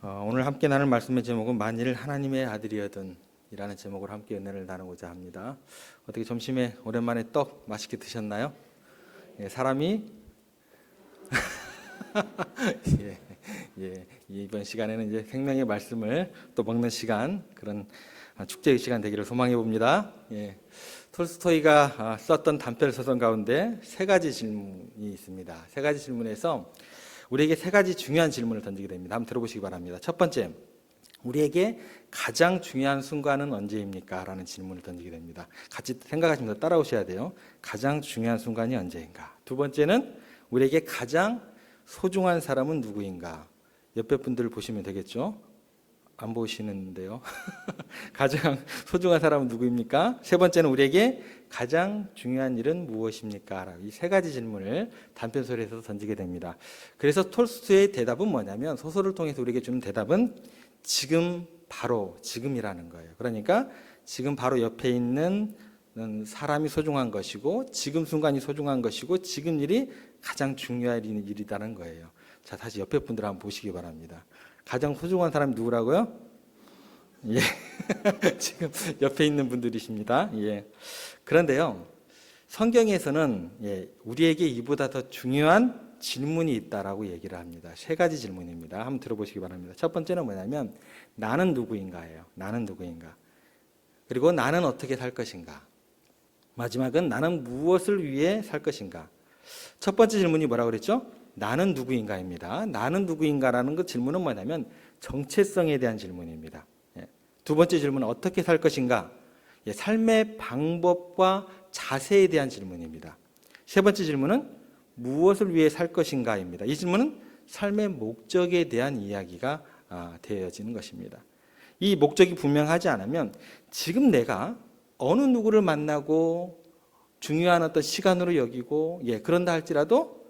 오늘 함께 나눌 말씀의 제목은 만일 하나님의 아들이여든 이라는 제목으로 함께 은혜를 나누고자 합니다. 어떻게 점심에 오랜만에 떡 맛있게 드셨나요? 예, 사람이 이번 시간에는 이제 생명의 말씀을 또 먹는 시간, 그런 축제의 시간 되기를 소망해 봅니다. 톨스토이가 썼던 단편 소설 가운데 세 가지 질문이 있습니다. 세 가지 질문에서 우리에게 세 가지 중요한 질문을 던지게 됩니다. 한번 들어보시기 바랍니다. 첫 번째, 우리에게 가장 중요한 순간은 언제입니까? 라는 질문을 던지게 됩니다. 같이 생각하시면서 따라오셔야 돼요. 가장 중요한 순간이 언제인가? 두 번째는 우리에게 가장 소중한 사람은 누구인가? 옆에 분들을 보시면 되겠죠? 안 보시는데요. 가장 소중한 사람은 누구입니까? 세 번째는 우리에게 가장 중요한 일은 무엇입니까? 이 세 가지 질문을 단편소설에서 던지게 됩니다. 그래서 톨스토이의 대답은 뭐냐면, 소설을 통해서 우리에게 주는 대답은 지금, 바로 지금이라는 거예요. 그러니까 지금 바로 옆에 있는 사람이 소중한 것이고, 지금 순간이 소중한 것이고, 지금 일이 가장 중요한 일이라는 거예요. 자, 다시 옆에 분들 한번 보시기 바랍니다. 가장 소중한 사람이 누구라고요? 예. 지금 옆에 있는 분들이십니다. 예. 그런데요, 성경에서는 우리에게 이보다 더 중요한 질문이 있다라고 얘기를 합니다. 세 가지 질문입니다. 한번 들어보시기 바랍니다. 첫 번째는 뭐냐면, 나는 누구인가예요. 나는 누구인가? 그리고 나는 어떻게 살 것인가? 마지막은 나는 무엇을 위해 살 것인가? 첫 번째 질문이 뭐라고 그랬죠? 나는 누구인가입니다. 나는 누구인가라는 그 질문은 뭐냐면 정체성에 대한 질문입니다. 두 번째 질문은 어떻게 살 것인가? 삶의 방법과 자세에 대한 질문입니다. 세 번째 질문은 무엇을 위해 살 것인가입니다. 이 질문은 삶의 목적에 대한 이야기가 되어지는 것입니다. 이 목적이 분명하지 않으면 지금 내가 어느 누구를 만나고 중요한 어떤 시간으로 여기고 그런다 할지라도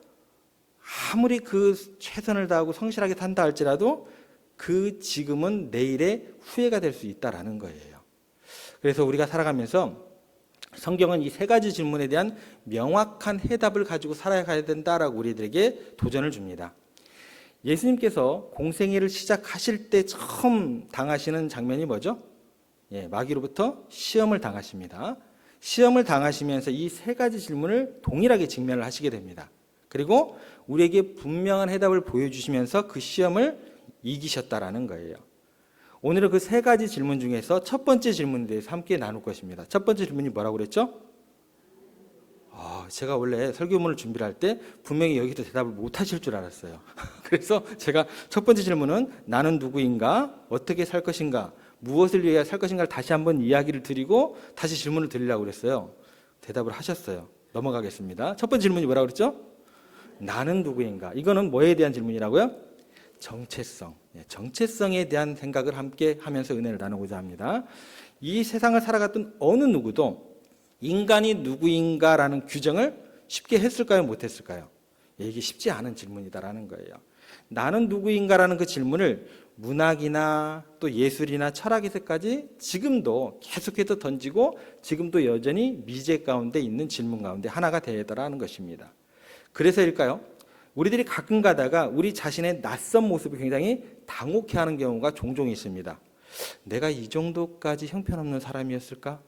아무리 그 최선을 다하고 성실하게 산다 할지라도 그 지금은 내일의 후회가 될 수 있다라는 거예요. 그래서 우리가 살아가면서 성경은 이 세 가지 질문에 대한 명확한 해답을 가지고 살아가야 된다라고 우리들에게 도전을 줍니다. 예수님께서 공생애를 시작하실 때 처음 당하시는 장면이 뭐죠? 마귀로부터 시험을 당하십니다. 시험을 당하시면서 이 세 가지 질문을 동일하게 직면을 하시게 됩니다. 그리고 우리에게 분명한 해답을 보여주시면서 그 시험을 이기셨다라는 거예요. 오늘은 그 세 가지 질문 중에서 첫 번째 질문에 대해서 함께 나눌 것입니다. 첫 번째 질문이 뭐라고 그랬죠? 제가 원래 설교문을 준비를 할 때 분명히 여기서 대답을 못 하실 줄 알았어요. 그래서 제가 첫 번째 질문은 나는 누구인가? 어떻게 살 것인가? 무엇을 위해 살 것인가를 다시 한번 이야기를 드리고 다시 질문을 드리려고 그랬어요. 대답을 하셨어요. 넘어가겠습니다. 첫 번째 질문이 뭐라고 그랬죠? 나는 누구인가? 이거는 뭐에 대한 질문이라고요? 정체성. 정체성에 대한 생각을 함께 하면서 은혜를 나누고자 합니다. 이 세상을 살아갔던 어느 누구도 인간이 누구인가라는 규정을 쉽게 했을까요? 못했을까요? 이게 쉽지 않은 질문이다라는 거예요. 나는 누구인가라는 그 질문을 문학이나 또 예술이나 철학에서까지 지금도 계속해서 던지고 지금도 여전히 미제 가운데 있는 질문 가운데 하나가 되더라는 것입니다. 그래서일까요? 우리들이 가끔 가다가 우리 자신의 낯선 모습을 굉장히 당혹해하는 경우가 종종 있습니다. 내가 이 정도까지 형편없는 사람이었을까?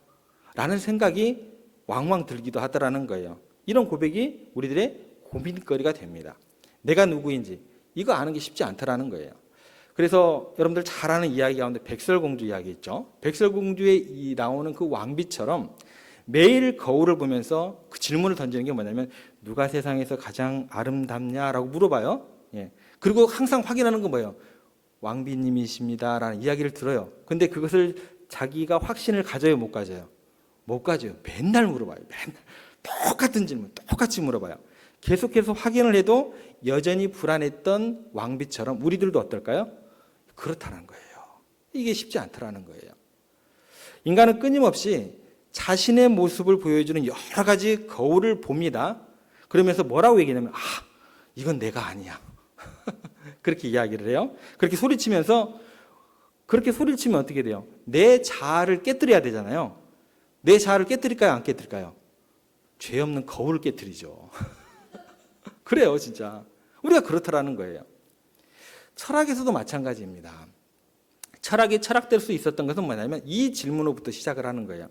라는 생각이 왕왕 들기도 하더라는 거예요. 이런 고백이 우리들의 고민거리가 됩니다. 내가 누구인지 이거 아는 게 쉽지 않더라는 거예요. 그래서 여러분들 잘 아는 이야기 가운데 백설공주 이야기 있죠. 백설공주에 나오는 그 왕비처럼 매일 거울을 보면서 그 질문을 던지는 게 뭐냐면 누가 세상에서 가장 아름답냐라고 물어봐요. 그리고 항상 확인하는 건 뭐예요? 왕비님이십니다라는 이야기를 들어요. 근데 그것을 자기가 확신을 가져요, 못 가져요? 못 가져요. 맨날 물어봐요. 맨날 똑같은 질문, 똑같이 물어봐요. 계속해서 확인을 해도 여전히 불안했던 왕비처럼 우리들도 어떨까요? 그렇다는 거예요. 이게 쉽지 않더라는 거예요. 인간은 끊임없이 자신의 모습을 보여주는 여러 가지 거울을 봅니다. 그러면서 뭐라고 얘기하냐면 이건 내가 아니야. 그렇게 이야기를 해요. 그렇게 소리치면서 그렇게 소리치면 어떻게 돼요? 내 자아를 깨뜨려야 되잖아요. 내 자아를 깨뜨릴까요? 안 깨뜨릴까요? 죄 없는 거울을 깨뜨리죠. 그래요, 진짜. 우리가 그렇다라는 거예요. 철학에서도 마찬가지입니다. 철학이 철학될 수 있었던 것은 뭐냐면 이 질문으로부터 시작을 하는 거예요.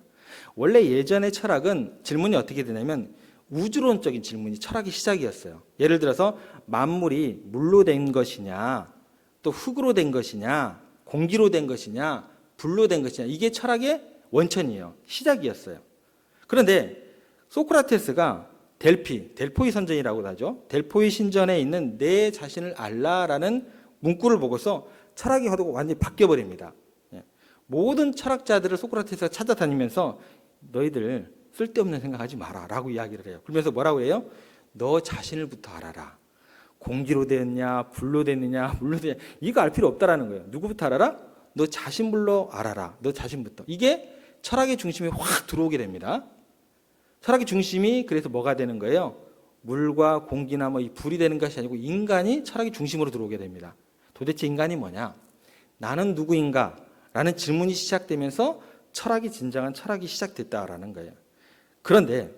원래 예전의 철학은 질문이 어떻게 되냐면 우주론적인 질문이 철학의 시작이었어요. 예를 들어서 만물이 물로 된 것이냐, 또 흙으로 된 것이냐, 공기로 된 것이냐, 불로 된 것이냐, 이게 철학의 원천이에요. 시작이었어요. 그런데 소크라테스가 델포이 선전이라고 하죠. 델포이 신전에 있는 내 자신을 알라라는 문구를 보고서 철학의 화두가 완전히 바뀌어버립니다. 모든 철학자들을 소크라테스가 찾아다니면서 너희들 쓸데없는 생각하지 마라 라고 이야기를 해요. 그러면서 뭐라고 해요? 너 자신을부터 알아라. 공기로 됐냐, 불로 됐느냐, 물로 됐냐, 이거 알 필요 없다라는 거예요. 누구부터 알아라? 너 자신불로 알아라. 너 자신부터. 이게 철학의 중심에 확 들어오게 됩니다. 철학의 중심이 그래서 뭐가 되는 거예요? 물과 공기나 이 불이 되는 것이 아니고 인간이 철학의 중심으로 들어오게 됩니다. 도대체 인간이 뭐냐? 나는 누구인가? 라는 질문이 시작되면서 철학이 진정한 철학이 시작됐다라는 거예요. 그런데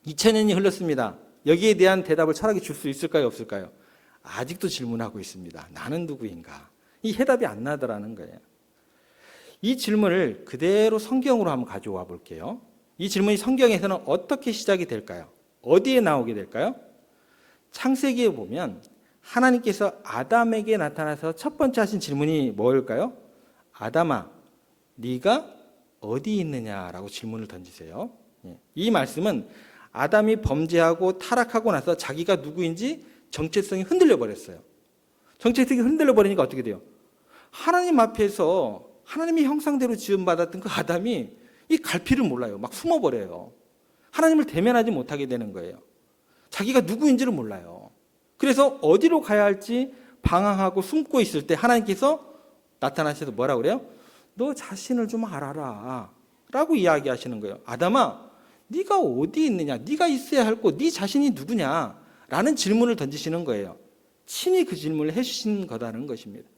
2000년이 흘렀습니다. 여기에 대한 대답을 철학이 줄 수 있을까요? 없을까요? 아직도 질문하고 있습니다. 나는 누구인가? 이 해답이 안 나더라는 거예요. 이 질문을 그대로 성경으로 한번 가져와 볼게요. 이 질문이 성경에서는 어떻게 시작이 될까요? 어디에 나오게 될까요? 창세기에 보면 하나님께서 아담에게 나타나서 첫 번째 하신 질문이 뭘까요? 아담아, 네가 어디 있느냐라고 질문을 던지세요. 이 말씀은 아담이 범죄하고 타락하고 나서 자기가 누구인지 정체성이 흔들려 버렸어요. 정체성이 흔들려 버리니까 어떻게 돼요? 하나님 앞에서 하나님의 형상대로 지음받았던 그 아담이 이 갈피를 몰라요. 막 숨어버려요. 하나님을 대면하지 못하게 되는 거예요. 자기가 누구인지를 몰라요. 그래서 어디로 가야 할지 방황하고 숨고 있을 때 하나님께서 나타나셔서 뭐라고 그래요? 너 자신을 좀 알아라 라고 이야기하시는 거예요. 아담아, 네가 어디 있느냐? 네가 있어야 할 곳, 네 자신이 누구냐? 라는 질문을 던지시는 거예요. 친히 그 질문을 해주신 거다는 것입니다.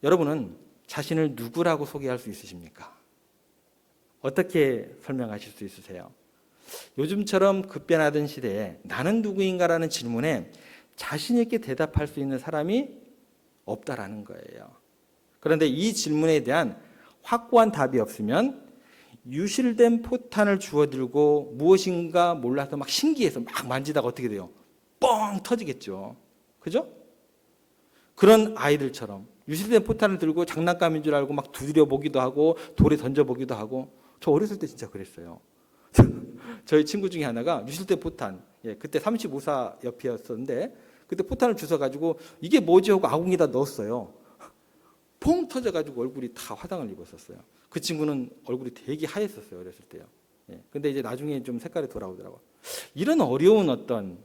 여러분은 자신을 누구라고 소개할 수 있으십니까? 어떻게 설명하실 수 있으세요? 요즘처럼 급변하던 시대에 나는 누구인가라는 질문에 자신 있게 대답할 수 있는 사람이 없다라는 거예요. 그런데 이 질문에 대한 확고한 답이 없으면 유실된 포탄을 주워들고 무엇인가 몰라서 막 신기해서 막 만지다가 어떻게 돼요? 뻥 터지겠죠. 그죠? 그런 아이들처럼 유실된 포탄을 들고 장난감인 줄 알고 막 두드려 보기도 하고 돌에 던져 보기도 하고, 저 어렸을 때 진짜 그랬어요. 저희 친구 중에 하나가 유실된 포탄, 그때 35사 옆이었었는데 그때 포탄을 주워가지고 이게 뭐지 하고 아궁이에다 넣었어요. 퐁 터져가지고 얼굴이 다 화상을 입었었어요. 그 친구는 얼굴이 되게 하였었어요, 어렸을 때요. 근데 이제 나중에 좀 색깔이 돌아오더라고요. 이런 어려운 어떤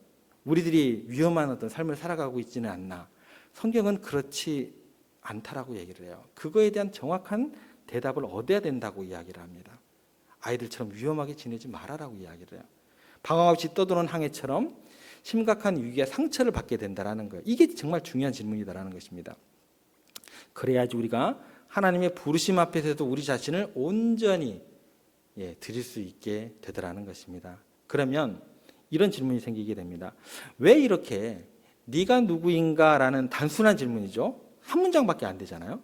우리들이 위험한 어떤 삶을 살아가고 있지는 않나. 성경은 그렇지 않다라고 얘기를 해요. 그거에 대한 정확한 대답을 얻어야 된다고 이야기를 합니다. 아이들처럼 위험하게 지내지 말아라고 이야기를 해요. 방황 없이 떠도는 항해처럼 심각한 위기와 상처를 받게 된다는 거예요. 이게 정말 중요한 질문이다라는 것입니다. 그래야지 우리가 하나님의 부르심 앞에서도 우리 자신을 온전히 드릴 수 있게 되더라는 것입니다. 그러면 이런 질문이 생기게 됩니다. 왜 이렇게 네가 누구인가라는 단순한 질문이죠. 한 문장밖에 안 되잖아요.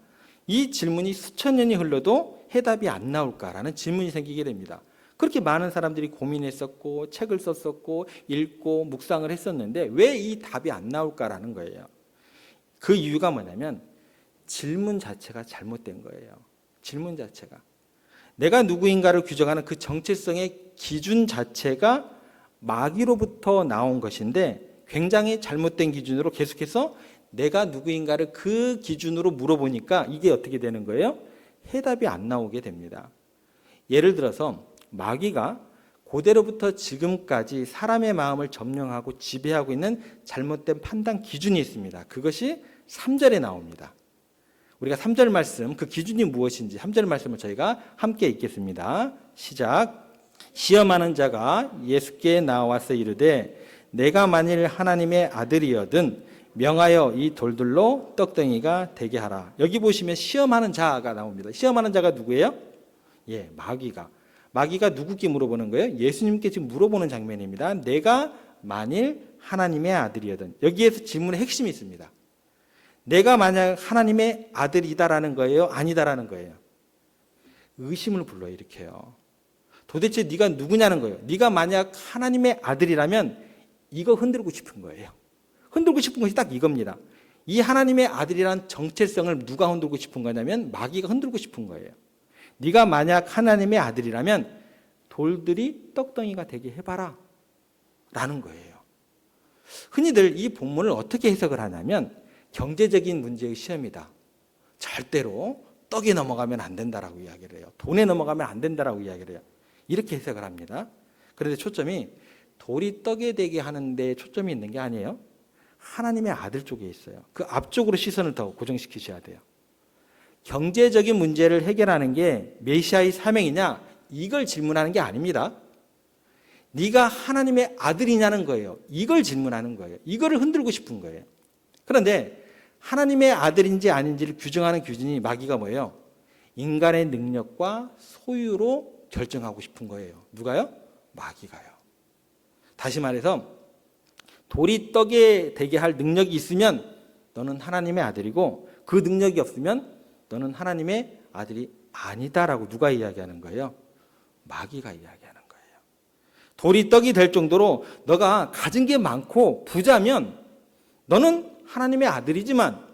이 질문이 수천 년이 흘러도 해답이 안 나올까라는 질문이 생기게 됩니다. 그렇게 많은 사람들이 고민했었고 책을 썼었고 읽고 묵상을 했었는데 왜 이 답이 안 나올까라는 거예요. 그 이유가 뭐냐면 질문 자체가 잘못된 거예요. 질문 자체가. 내가 누구인가를 규정하는 그 정체성의 기준 자체가 마귀로부터 나온 것인데 굉장히 잘못된 기준으로 계속해서 내가 누구인가를 그 기준으로 물어보니까 이게 어떻게 되는 거예요? 해답이 안 나오게 됩니다. 예를 들어서 마귀가 고대로부터 지금까지 사람의 마음을 점령하고 지배하고 있는 잘못된 판단 기준이 있습니다. 그것이 3절에 나옵니다. 우리가 3절 말씀, 그 기준이 무엇인지 3절 말씀을 저희가 함께 읽겠습니다. 시작. 시험하는 자가 예수께 나와서 이르되 내가 만일 하나님의 아들이여든 명하여 이 돌들로 떡덩이가 되게 하라. 여기 보시면 시험하는 자가 나옵니다. 시험하는 자가 누구예요? 마귀가 누구께 물어보는 거예요? 예수님께 지금 물어보는 장면입니다. 내가 만일 하나님의 아들이여든. 여기에서 질문의 핵심이 있습니다. 내가 만약 하나님의 아들이다라는 거예요? 아니다라는 거예요? 의심을 불러일으켜요. 도대체 네가 누구냐는 거예요. 네가 만약 하나님의 아들이라면 이거 흔들고 싶은 거예요. 흔들고 싶은 것이 딱 이겁니다. 이 하나님의 아들이란 정체성을 누가 흔들고 싶은 거냐면 마귀가 흔들고 싶은 거예요. 네가 만약 하나님의 아들이라면 돌들이 떡덩이가 되게 해봐라 라는 거예요. 흔히들 이 본문을 어떻게 해석을 하냐면 경제적인 문제의 시험이다. 절대로 떡에 넘어가면 안 된다라고 이야기를 해요. 돈에 넘어가면 안 된다라고 이야기를 해요. 이렇게 해석을 합니다. 그런데 초점이 돌이 떡에 되게 하는 데 초점이 있는 게 아니에요. 하나님의 아들 쪽에 있어요. 그 앞쪽으로 시선을 더 고정시키셔야 돼요. 경제적인 문제를 해결하는 게 메시아의 사명이냐? 이걸 질문하는 게 아닙니다. 네가 하나님의 아들이냐는 거예요. 이걸 질문하는 거예요. 이거를 흔들고 싶은 거예요. 그런데 하나님의 아들인지 아닌지를 규정하는 기준이 마귀가 뭐예요? 인간의 능력과 소유로 결정하고 싶은 거예요. 누가요? 마귀가요. 다시 말해서 돌이 떡에 되게 할 능력이 있으면 너는 하나님의 아들이고 그 능력이 없으면 너는 하나님의 아들이 아니다라고 누가 이야기하는 거예요? 마귀가 이야기하는 거예요. 돌이 떡이 될 정도로 너가 가진 게 많고 부자면 너는 하나님의 아들이지만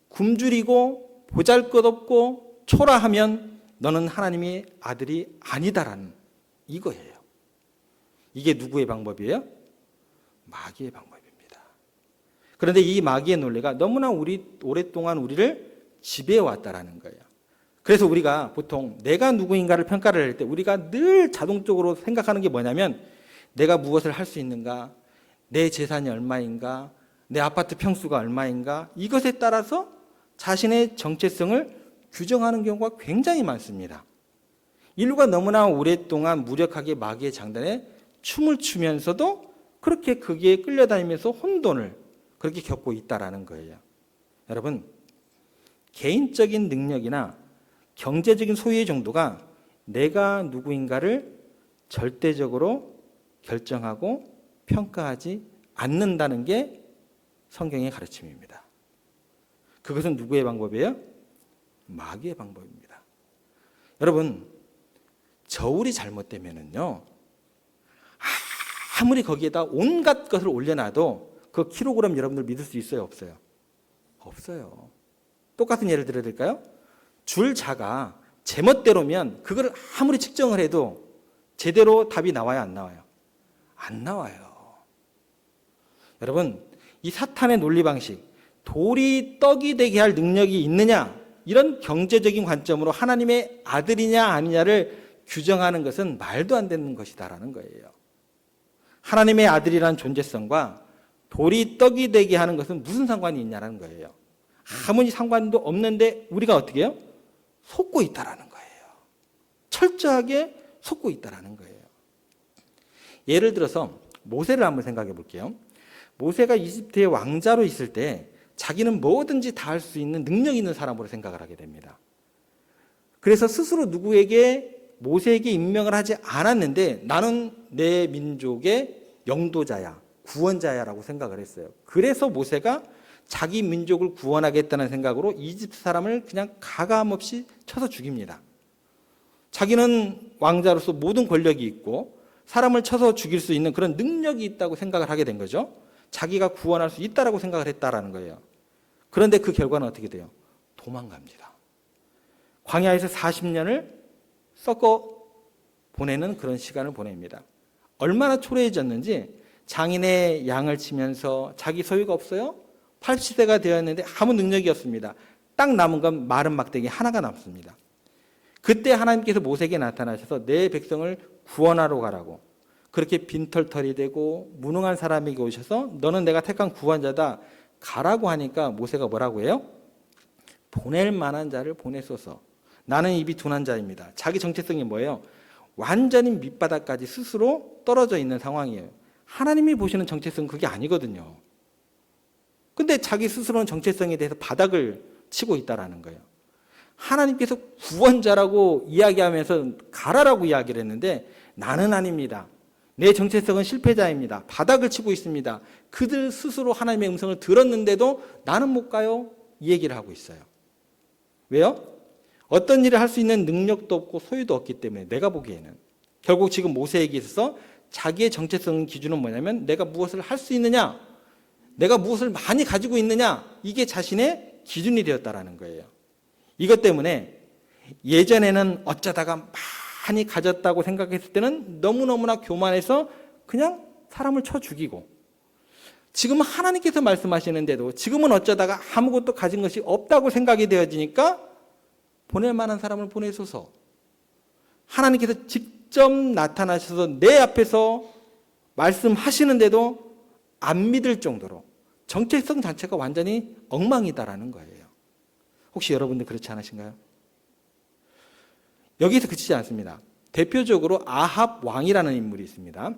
굶주리고 보잘것없고 초라하면 너는 하나님의 아들이 아니다라는 이거예요. 이게 누구의 방법이에요? 마귀의 방법입니다. 그런데 이 마귀의 논리가 너무나 오랫동안 우리를 지배해왔다라는 거예요. 그래서 우리가 보통 내가 누구인가를 평가를 할 때 우리가 늘 자동적으로 생각하는 게 뭐냐면 내가 무엇을 할 수 있는가, 내 재산이 얼마인가, 내 아파트 평수가 얼마인가, 이것에 따라서 자신의 정체성을 규정하는 경우가 굉장히 많습니다. 인류가 너무나 오랫동안 무력하게 마귀의 장단에 춤을 추면서도 그렇게 거기에 끌려다니면서 혼돈을 그렇게 겪고 있다라는 거예요. 여러분, 개인적인 능력이나 경제적인 소유의 정도가 내가 누구인가를 절대적으로 결정하고 평가하지 않는다는 게 성경의 가르침입니다. 그것은 누구의 방법이에요? 마귀의 방법입니다. 여러분, 저울이 잘못되면은요, 아무리 거기에다 온갖 것을 올려놔도 그 킬로그램 여러분들 믿을 수 있어요? 없어요? 없어요. 똑같은 예를 들어야 될까요? 줄자가 제멋대로면 그걸 아무리 측정을 해도 제대로 답이 나와요? 안 나와요? 안 나와요. 여러분, 이 사탄의 논리 방식, 돌이 떡이 되게 할 능력이 있느냐, 이런 경제적인 관점으로 하나님의 아들이냐 아니냐를 규정하는 것은 말도 안 되는 것이다라는 거예요. 하나님의 아들이라는 존재성과 돌이 떡이 되게 하는 것은 무슨 상관이 있냐는 거예요. 아무리 상관도 없는데 우리가 어떻게 해요? 속고 있다라는 거예요. 철저하게 속고 있다라는 거예요. 예를 들어서 모세를 한번 생각해 볼게요. 모세가 이집트의 왕자로 있을 때 자기는 뭐든지 다 할 수 있는 능력 있는 사람으로 생각을 하게 됩니다. 그래서 스스로 누구에게 모세에게 임명을 하지 않았는데 나는 내 민족의 영도자야, 구원자야라고 생각을 했어요. 그래서 모세가 자기 민족을 구원하겠다는 생각으로 이집트 사람을 그냥 가감없이 쳐서 죽입니다. 자기는 왕자로서 모든 권력이 있고 사람을 쳐서 죽일 수 있는 그런 능력이 있다고 생각을 하게 된 거죠. 자기가 구원할 수 있다라고 생각을 했다라는 거예요. 그런데 그 결과는 어떻게 돼요? 도망갑니다. 광야에서 40년을 썩어 보내는 그런 시간을 보냅니다. 얼마나 초라해졌는지 장인의 양을 치면서 자기 소유가 없어요. 80세가 되었는데 아무 능력이 없습니다. 딱 남은 건 마른 막대기 하나가 남습니다. 그때 하나님께서 모세에게 나타나셔서 내 백성을 구원하러 가라고 그렇게 빈털털이 되고 무능한 사람에게 오셔서 너는 내가 택한 구원자다 가라고 하니까 모세가 뭐라고 해요? 보낼 만한 자를 보내소서. 나는 입이 둔한 자입니다. 자기 정체성이 뭐예요? 완전히 밑바닥까지 스스로 떨어져 있는 상황이에요. 하나님이 보시는 정체성은 그게 아니거든요. 근데 자기 스스로는 정체성에 대해서 바닥을 치고 있다라는 거예요. 하나님께서 구원자라고 이야기하면서 가라라고 이야기를 했는데 나는 아닙니다. 내 정체성은 실패자입니다. 바닥을 치고 있습니다. 그들 스스로 하나님의 음성을 들었는데도 나는 못 가요. 이 얘기를 하고 있어요. 왜요? 어떤 일을 할 수 있는 능력도 없고 소유도 없기 때문에 내가 보기에는 결국 지금 모세에게 있어서 자기의 정체성 기준은 뭐냐면 내가 무엇을 할 수 있느냐, 내가 무엇을 많이 가지고 있느냐, 이게 자신의 기준이 되었다라는 거예요. 이것 때문에 예전에는 어쩌다가 많이 가졌다고 생각했을 때는 너무너무나 교만해서 그냥 사람을 쳐 죽이고, 지금은 하나님께서 말씀하시는데도 지금은 어쩌다가 아무것도 가진 것이 없다고 생각이 되어지니까 보낼 만한 사람을 보내소서. 하나님께서 직접 나타나셔서 내 앞에서 말씀하시는데도 안 믿을 정도로 정체성 자체가 완전히 엉망이다라는 거예요. 혹시 여러분들 그렇지 않으신가요? 여기서 그치지 않습니다. 대표적으로 아합 왕이라는 인물이 있습니다.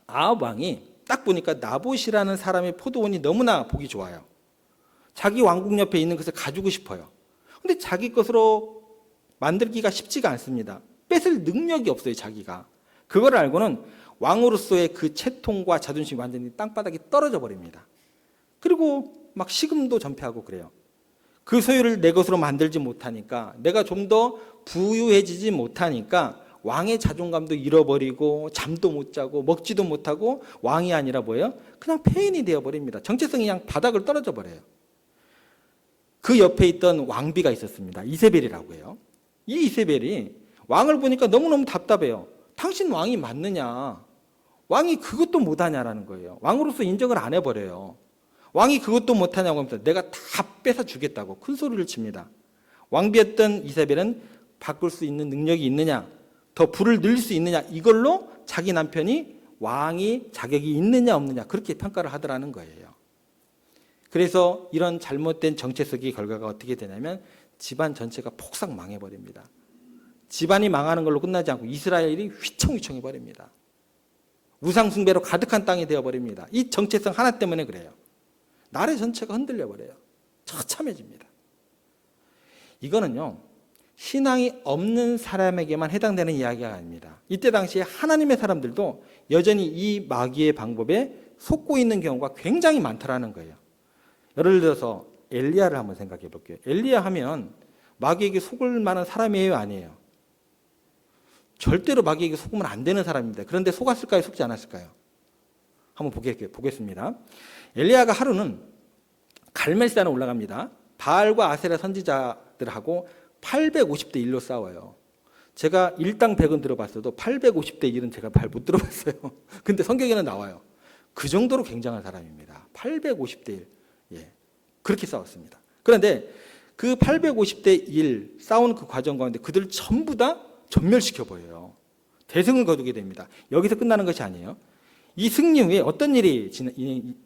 아합 왕이 딱 보니까 나봇이라는 사람의 포도원이 너무나 보기 좋아요. 자기 왕궁 옆에 있는 것을 가지고 싶어요. 근데 자기 것으로 만들기가 쉽지가 않습니다. 뺏을 능력이 없어요, 자기가. 그걸 알고는 왕으로서의 그 채통과 자존심이 완전히 땅바닥에 떨어져 버립니다. 그리고 막 식음도 전폐하고 그래요. 그 소유를 내 것으로 만들지 못하니까, 내가 좀 더 부유해지지 못하니까 왕의 자존감도 잃어버리고 잠도 못 자고 먹지도 못하고 왕이 아니라 뭐예요? 그냥 폐인이 되어버립니다. 정체성이 그냥 바닥을 떨어져 버려요. 그 옆에 있던 왕비가 있었습니다. 이세벨이라고 해요. 이 이세벨이 왕을 보니까 너무너무 답답해요. 당신 왕이 맞느냐? 왕이 그것도 못하냐라는 거예요. 왕으로서 인정을 안 해버려요. 왕이 그것도 못하냐고 하면서 내가 다 뺏어 주겠다고 큰 소리를 칩니다. 왕비였던 이세벨은 바꿀 수 있는 능력이 있느냐, 더 부를 늘릴 수 있느냐, 이걸로 자기 남편이 왕이 자격이 있느냐 없느냐 그렇게 평가를 하더라는 거예요. 그래서 이런 잘못된 정체성의 결과가 어떻게 되냐면 집안 전체가 폭삭 망해버립니다. 집안이 망하는 걸로 끝나지 않고 이스라엘이 휘청휘청해 버립니다. 우상 숭배로 가득한 땅이 되어버립니다. 이 정체성 하나 때문에 그래요. 나라 전체가 흔들려 버려요. 처참해집니다. 이거는요, 신앙이 없는 사람에게만 해당되는 이야기가 아닙니다. 이때 당시에 하나님의 사람들도 여전히 이 마귀의 방법에 속고 있는 경우가 굉장히 많다라는 거예요. 예를 들어서 엘리야를 한번 생각해 볼게요. 엘리야 하면 마귀에게 속을 만한 사람이에요, 아니에요? 절대로 마귀에게 속으면 안 되는 사람입니다. 그런데 속았을까요, 속지 않았을까요? 한번 보겠습니다. 엘리야가 하루는 갈멜산에 올라갑니다. 바알과 아세라 선지자들하고 850대 1로 싸워요. 제가 일당 100은 들어봤어도 850대 1은 제가 잘 못 들어봤어요. 근데 성경에는 나와요. 그 정도로 굉장한 사람입니다. 850대 1. 예. 그렇게 싸웠습니다. 그런데 그 850대 1 싸운 그 과정 가운데 그들 전부 다 전멸시켜버려요. 대승을 거두게 됩니다. 여기서 끝나는 것이 아니에요. 이 승리 후에 어떤 일이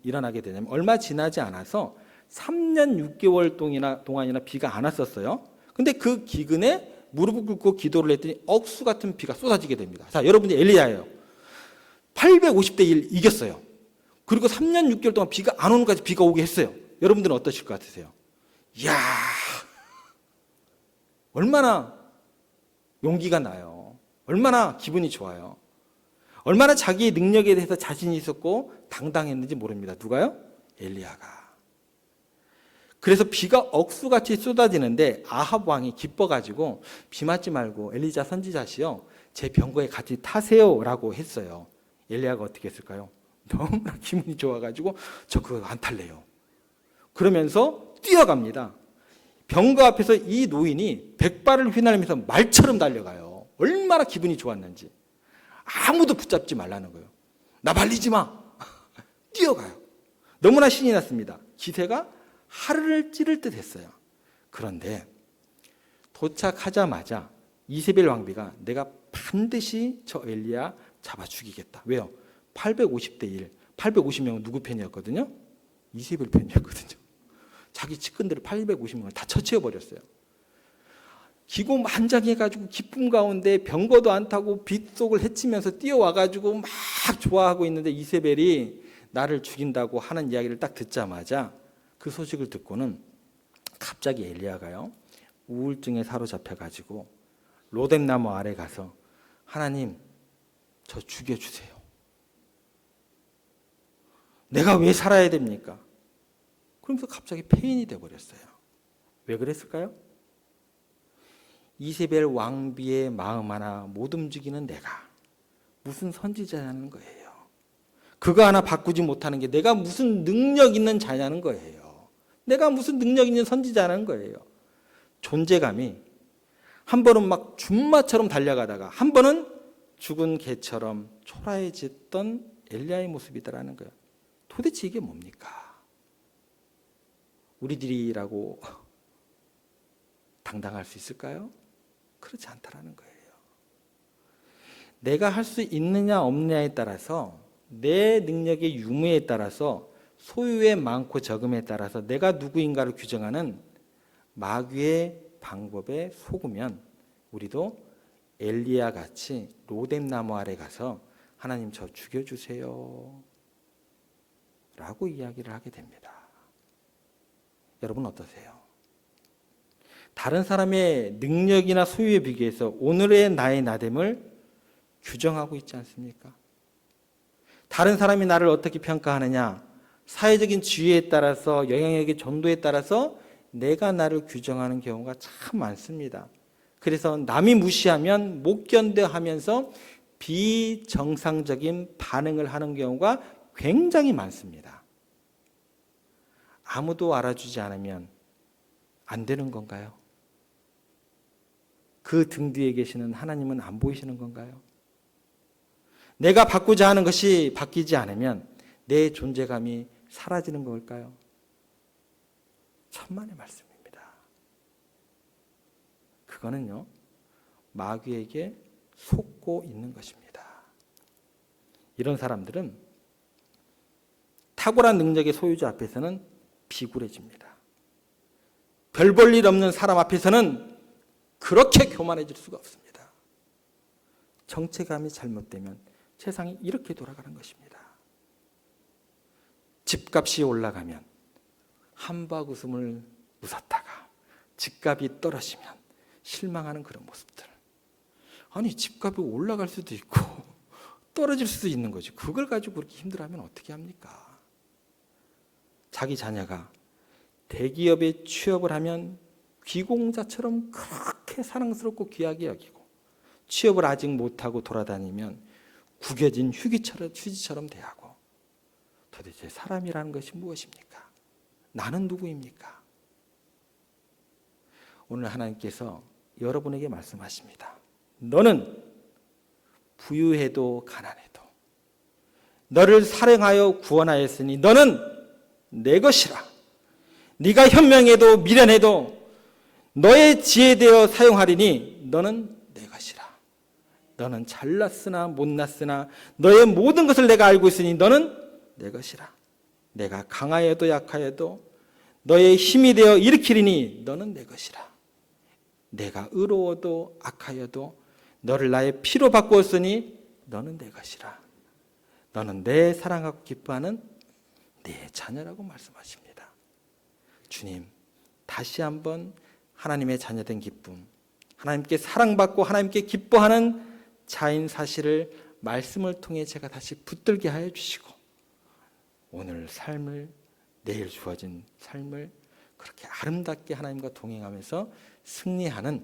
일어나게 되냐면 얼마 지나지 않아서 3년 6개월 동안이나 비가 안 왔었어요. 근데 그 기근에 무릎을 꿇고 기도를 했더니 억수 같은 비가 쏟아지게 됩니다. 자, 여러분이 엘리야예요. 850대 1 이겼어요. 그리고 3년 6개월 동안 비가 안 오는 까지 비가 오게 했어요. 여러분들은 어떠실 것 같으세요? 이야, 얼마나 용기가 나요. 얼마나 기분이 좋아요. 얼마나 자기의 능력에 대해서 자신이 있었고 당당했는지 모릅니다. 누가요? 엘리야가. 그래서 비가 억수같이 쏟아지는데 아합 왕이 기뻐가지고 비 맞지 말고 엘리자 선지자시여 제 병거에 같이 타세요라고 했어요. 엘리야가 어떻게 했을까요? 너무나 기분이 좋아가지고 저 그거 안 탈래요. 그러면서 뛰어갑니다. 병거 앞에서 이 노인이 백발을 휘날리면서 말처럼 달려가요. 얼마나 기분이 좋았는지. 아무도 붙잡지 말라는 거예요. 나 말리지 마. 뛰어가요. 너무나 신이 났습니다. 기세가 하늘을 찌를 듯 했어요. 그런데 도착하자마자 이세벨 왕비가 내가 반드시 저 엘리야 잡아 죽이겠다. 왜요? 850대 1, 850명은 누구 편이었거든요? 이세벨 편이었거든요. 자기 측근들을 850명을 다 처치해버렸어요. 기고만장해가지고 기쁨 가운데 병거도 안 타고 빗속을 헤치면서 뛰어와가지고 막 좋아하고 있는데 이세벨이 나를 죽인다고 하는 이야기를 딱 듣자마자 그 소식을 듣고는 갑자기 엘리야가요, 우울증에 사로잡혀가지고 로뎀나무 아래 가서 하나님 저 죽여주세요. 내가 왜 살아야 됩니까? 그러면서 갑자기 폐인이 돼버렸어요. 왜 그랬을까요? 이세벨 왕비의 마음 하나 못 움직이는 내가 무슨 선지자냐는 거예요. 그거 하나 바꾸지 못하는 게 내가 무슨 능력 있는 자냐는 거예요. 내가 무슨 능력 있는 선지자냐는 거예요. 존재감이 한 번은 막 준마처럼 달려가다가 한 번은 죽은 개처럼 초라해졌던 엘리야의 모습이더라는 거예요. 도대체 이게 뭡니까? 우리들이라고 당당할 수 있을까요? 그렇지 않다라는 거예요. 내가 할 수 있느냐 없느냐에 따라서 내 능력의 유무에 따라서 소유의 많고 적음에 따라서 내가 누구인가를 규정하는 마귀의 방법에 속으면 우리도 엘리야 같이 로뎀나무 아래 가서 하나님 저 죽여주세요 라고 이야기를 하게 됩니다. 여러분 어떠세요? 다른 사람의 능력이나 소유에 비교해서 오늘의 나의 나됨을 규정하고 있지 않습니까? 다른 사람이 나를 어떻게 평가하느냐, 사회적인 지위에 따라서 영향력의 정도에 따라서 내가 나를 규정하는 경우가 참 많습니다. 그래서 남이 무시하면 못 견뎌 하면서 비정상적인 반응을 하는 경우가 굉장히 많습니다. 아무도 알아주지 않으면 안 되는 건가요? 그 등 뒤에 계시는 하나님은 안 보이시는 건가요? 내가 바꾸자 하는 것이 바뀌지 않으면 내 존재감이 사라지는 걸까요? 천만의 말씀입니다. 그거는요, 마귀에게 속고 있는 것입니다. 이런 사람들은 탁월한 능력의 소유자 앞에서는 비굴해집니다. 별 볼 일 없는 사람 앞에서는 그렇게 교만해질 수가 없습니다. 정체감이 잘못되면 세상이 이렇게 돌아가는 것입니다. 집값이 올라가면 한박 웃음을 웃었다가 집값이 떨어지면 실망하는 그런 모습들. 아니, 집값이 올라갈 수도 있고 떨어질 수도 있는 거지. 그걸 가지고 그렇게 힘들어하면 어떻게 합니까? 자기 자녀가 대기업에 취업을 하면 귀공자처럼 그렇게 사랑스럽고 귀하게 여기고, 취업을 아직 못하고 돌아다니면 구겨진 휴지처럼 대하고, 도대체 사람이라는 것이 무엇입니까? 나는 누구입니까? 오늘 하나님께서 여러분에게 말씀하십니다. 너는 부유해도 가난해도 너를 사랑하여 구원하였으니 너는 내 것이라. 네가 현명해도 미련해도 너의 지혜 되어 사용하리니 너는 내 것이라. 너는 잘났으나 못났으나 너의 모든 것을 내가 알고 있으니 너는 내 것이라. 내가 강하여도 약하여도 너의 힘이 되어 일으키리니 너는 내 것이라. 내가 의로워도 악하여도 너를 나의 피로 바꾸었으니 너는 내 것이라. 너는 내 사랑하고 기뻐하는 내 자녀라고 말씀하십니다. 주님, 다시 한번 하나님의 자녀된 기쁨, 하나님께 사랑받고 하나님께 기뻐하는 자인 사실을 말씀을 통해 제가 다시 붙들게 하여 주시고, 오늘 삶을, 내일 주어진 삶을 그렇게 아름답게 하나님과 동행하면서 승리하는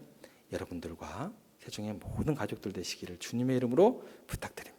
여러분들과 세종의 모든 가족들 되시기를 주님의 이름으로 부탁드립니다.